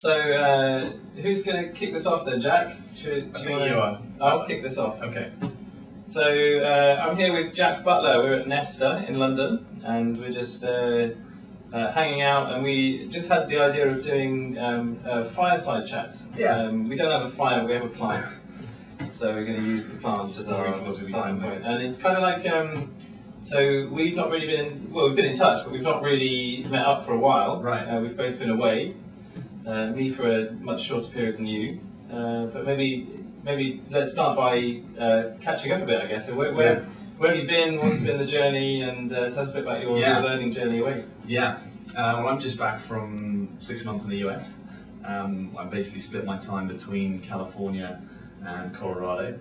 So, who's going to kick this off then, Jack? I think you are. I'll kick this off. Okay. So, I'm here with Jack Butler. We're at Nesta in London, and we're just hanging out, and we just had the idea of doing a fireside chat. Yeah. We don't have a fire, we have a plant. So we're going to use the plants as our starting point. And it's kind of like, so we've not really been, well, we've been in touch, but we've not really met up for a while. Right. We've both been away. Me for a much shorter period than you, but maybe let's start by catching up a bit, I guess. So where have you been? What's been the journey? And tell us a bit about your learning journey away. Yeah. Well, I'm just back from 6 months in the US. I basically split my time between California and Colorado,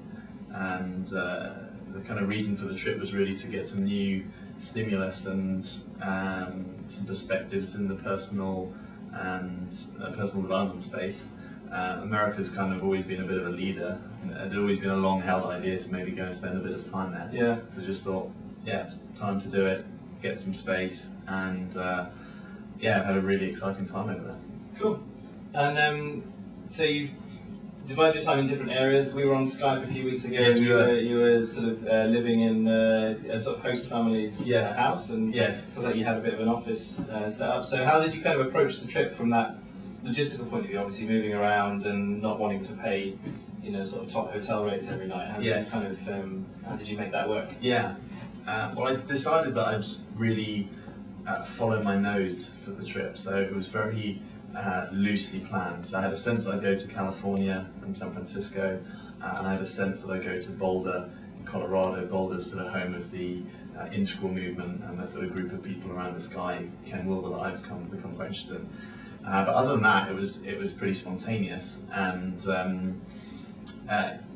and the kind of reason for the trip was really to get some new stimulus and some perspectives in the personal development space. America's kind of always been a bit of a leader. It had always been a long-held idea to maybe go and spend a bit of time there. Yeah. So just thought, yeah, it's time to do it, get some space, and yeah, I've had a really exciting time over there. Cool. And so you've divided your time in different areas. We were on Skype a few weeks ago. Yes, we were. You were sort of living in a sort of host family's house, and it sounds like you had a bit of an office set up. So how did you kind of approach the trip from that logistical point of view? Obviously moving around and not wanting to pay, sort of top hotel rates every night. How did you kind of how did you make that work? Yeah. Well, I decided that I'd really follow my nose for the trip, so it was very loosely planned. So I had a sense I'd go to California and San Francisco, and I had a sense that I'd go to Boulder, Colorado. Boulder's sort of home of the integral movement and the sort of group of people around this guy, Ken Wilber, that I've become quite interested in. But other than that, it was pretty spontaneous, and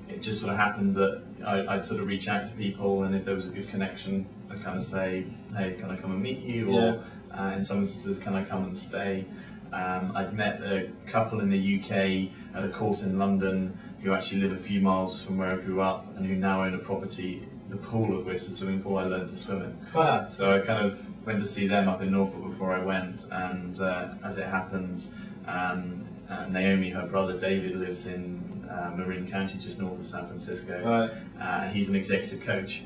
it just sort of happened that I'd sort of reach out to people, and if there was a good connection, I'd kind of say, hey, can I come and meet you? Or in some instances, can I come and stay? I'd met a couple in the UK at a course in London who actually live a few miles from where I grew up and who now own a property, the pool of which, the swimming pool I learned to swim in. Wow. So I kind of went to see them up in Norfolk before I went, and as it happened, Naomi, her brother David, lives in Marin County, just north of San Francisco. Right. He's an executive coach.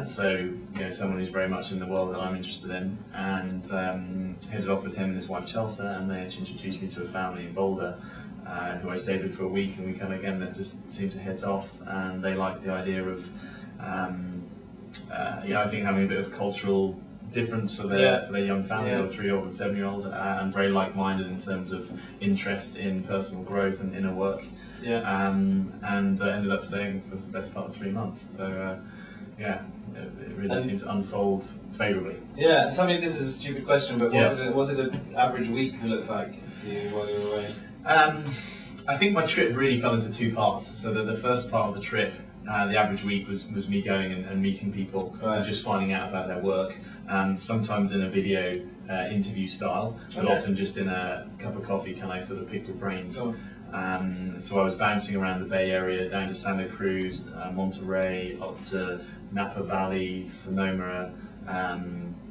So, someone who's very much in the world that I'm interested in, and headed off with him and his wife Chelsea, and they actually introduced me to a family in Boulder, who I stayed with for a week, and we kind of, again, that just seemed to hit off, and they liked the idea of, I think having a bit of cultural difference for their young family, or 3-year-old and 7-year-old, and very like-minded in terms of interest in personal growth and inner work. And ended up staying for the best part of 3 months. So. Yeah, it really seemed to unfold favourably. Yeah, tell me if this is a stupid question, but what did an average week look like for you while you were away? I think my trip really fell into 2 parts. So the first part of the trip, the average week was me going and meeting people and just finding out about their work. Sometimes in a video interview style, but often just in a cup of coffee, can I sort of pick your brains? Cool. So I was bouncing around the Bay Area, down to Santa Cruz, Monterey, up to Napa Valley, Sonoma,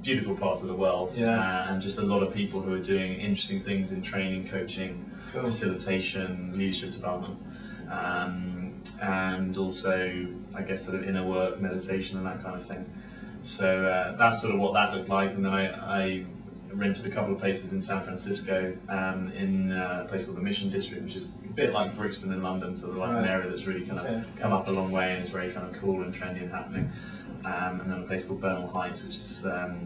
beautiful parts of the world, and just a lot of people who are doing interesting things in training, coaching, facilitation, leadership development, and also, I guess, sort of inner work, meditation, and that kind of thing. So that's sort of what that looked like, and then I rented a couple of places in San Francisco, in a place called the Mission District, which is a bit like Brixton in London, sort of like an area that's really kind of come up a long way and is very kind of cool and trendy and happening. And then a place called Bernal Heights, which is a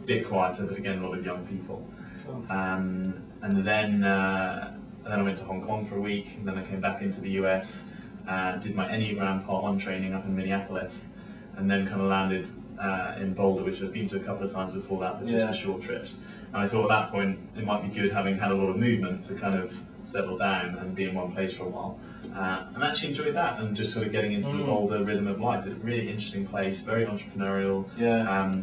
bit quieter, but again a lot of young people. Cool. And then I went to Hong Kong for a week, and then I came back into the US, did my Enneagram Part 1 training up in Minneapolis, and then kind of landed in Boulder, which I've been to a couple of times before that, but just for short trips. And I thought at that point it might be good, having had a lot of movement, to kind of settle down and be in one place for a while. And actually enjoyed that, and just sort of getting into the Boulder rhythm of life. It's a really interesting place, very entrepreneurial,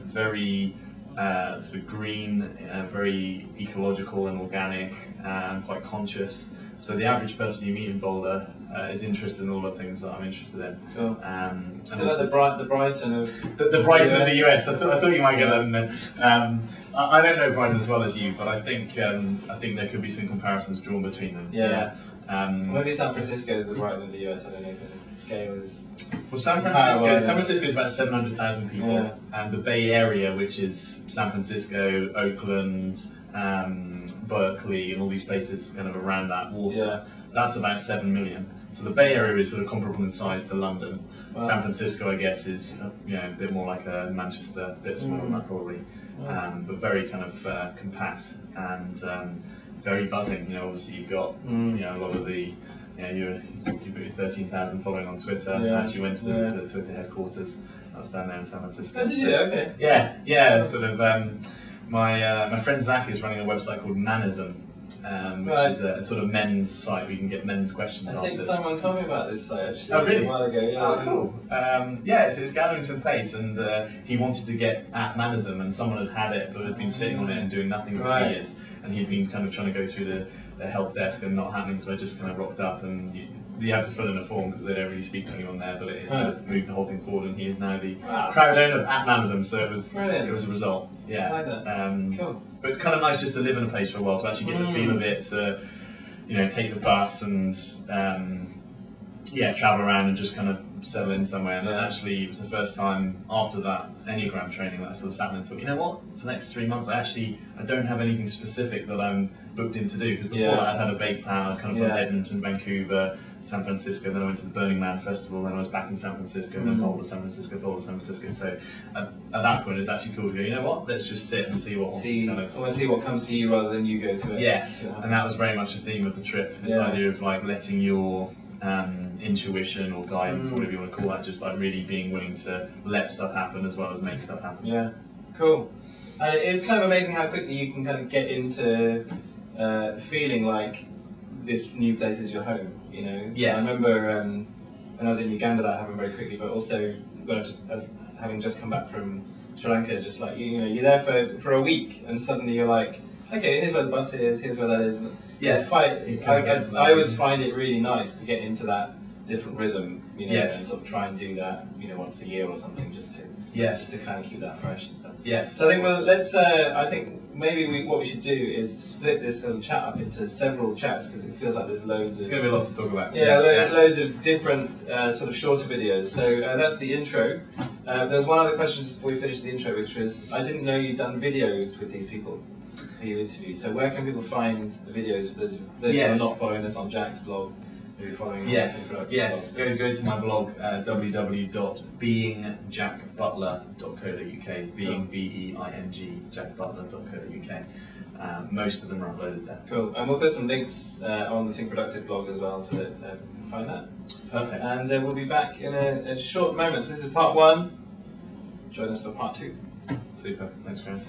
very sort of green, very ecological and organic, and quite conscious. So the average person you meet in Boulder is interested in all the things that I'm interested in. Cool. So that's the Brighton of the Brighton of the US. I thought you might get that in there. I don't know Brighton as well as you, but I think there could be some comparisons drawn between them. Yeah. Maybe San Francisco is the Brighton of the US. I don't know because the scale is. Well, San Francisco is about 700,000 people, and the Bay Area, which is San Francisco, Oakland, Berkeley, and all these places kind of around that water, that's about 7 million. So the Bay Area is sort of comparable in size to London. Wow. San Francisco, I guess, is a bit more like a Manchester, a bit smaller than that probably, but very kind of compact and very buzzing. Obviously you've got a lot of the you've got your 13,000 following on Twitter. I actually went to the Twitter headquarters. That's down there in San Francisco. Oh, did you? Okay. Yeah. Sort of. My friend Zach is running a website called Manism, which is a sort of men's site where you can get men's questions answered. I think someone told me about this site actually. Oh, really? A while ago. Yeah. Oh, cool. It's gathering some pace, and he wanted to get at Manism, and someone had it but had been sitting on it and doing nothing for 3 years, and he'd been kind of trying to go through the help desk and not happening, so I just kind of rocked up, and you have to fill in a form because they don't really speak to anyone there, but it sort of moved the whole thing forward, and he is now the proud owner of Manism, so it was a result. Yeah. I like that. Cool. But kind of nice just to live in a place for a while, to actually get the feel of it, to take the bus and travel around and just kind of settle in somewhere. And then actually it was the first time after that Enneagram training that I sort of sat there and thought, you know what, for the next 3 months I don't have anything specific that I'm booked in to do, because before that I'd had a vague plan. I kind of put Edmonton, Vancouver, San Francisco, then I went to the Burning Man Festival, then I was back in San Francisco, then Boulder, San Francisco, Boulder, San Francisco. So at that point it was actually cool to go, you know what, let's just sit and see what see what comes to you rather than you go to it. Yes, and that was very much the theme of the trip, this idea of like letting your intuition or guidance, or whatever you want to call that, just like really being willing to let stuff happen as well as make stuff happen. Yeah, cool. And it is kind of amazing how quickly you can kind of get into feeling like this new place is your home, Yes. I remember when I was in Uganda that happened very quickly, but also when having just come back from Sri Lanka, just like, you're there for a week and suddenly you're like, okay, here's where the bus is, here's where that is. Yes. I always find it really nice to get into that different rhythm, and sort of try and do that, once a year or something, just to kind of keep that fresh and stuff. Yes. So I think I think maybe what we should do is split this little chat up into several chats, because it feels like there's loads of. There's going to be a lot to talk about. Loads of different sort of shorter videos. So that's the intro. There's one other question just before we finish the intro, which was, I didn't know you'd done videos with these people who you interviewed. So where can people find the videos for those who are not following us on Jack's blog? Maybe following Yes. Go to my blog, www.beingjackbutler.co.uk, being jackbutler.co.uk. Most of them are uploaded there. Cool, and we'll put some links on the Think Productive blog as well, so that you can find that. Perfect. And we'll be back in a short moment. So this is part 1. Join us for part 2. Super. Thanks, Graham.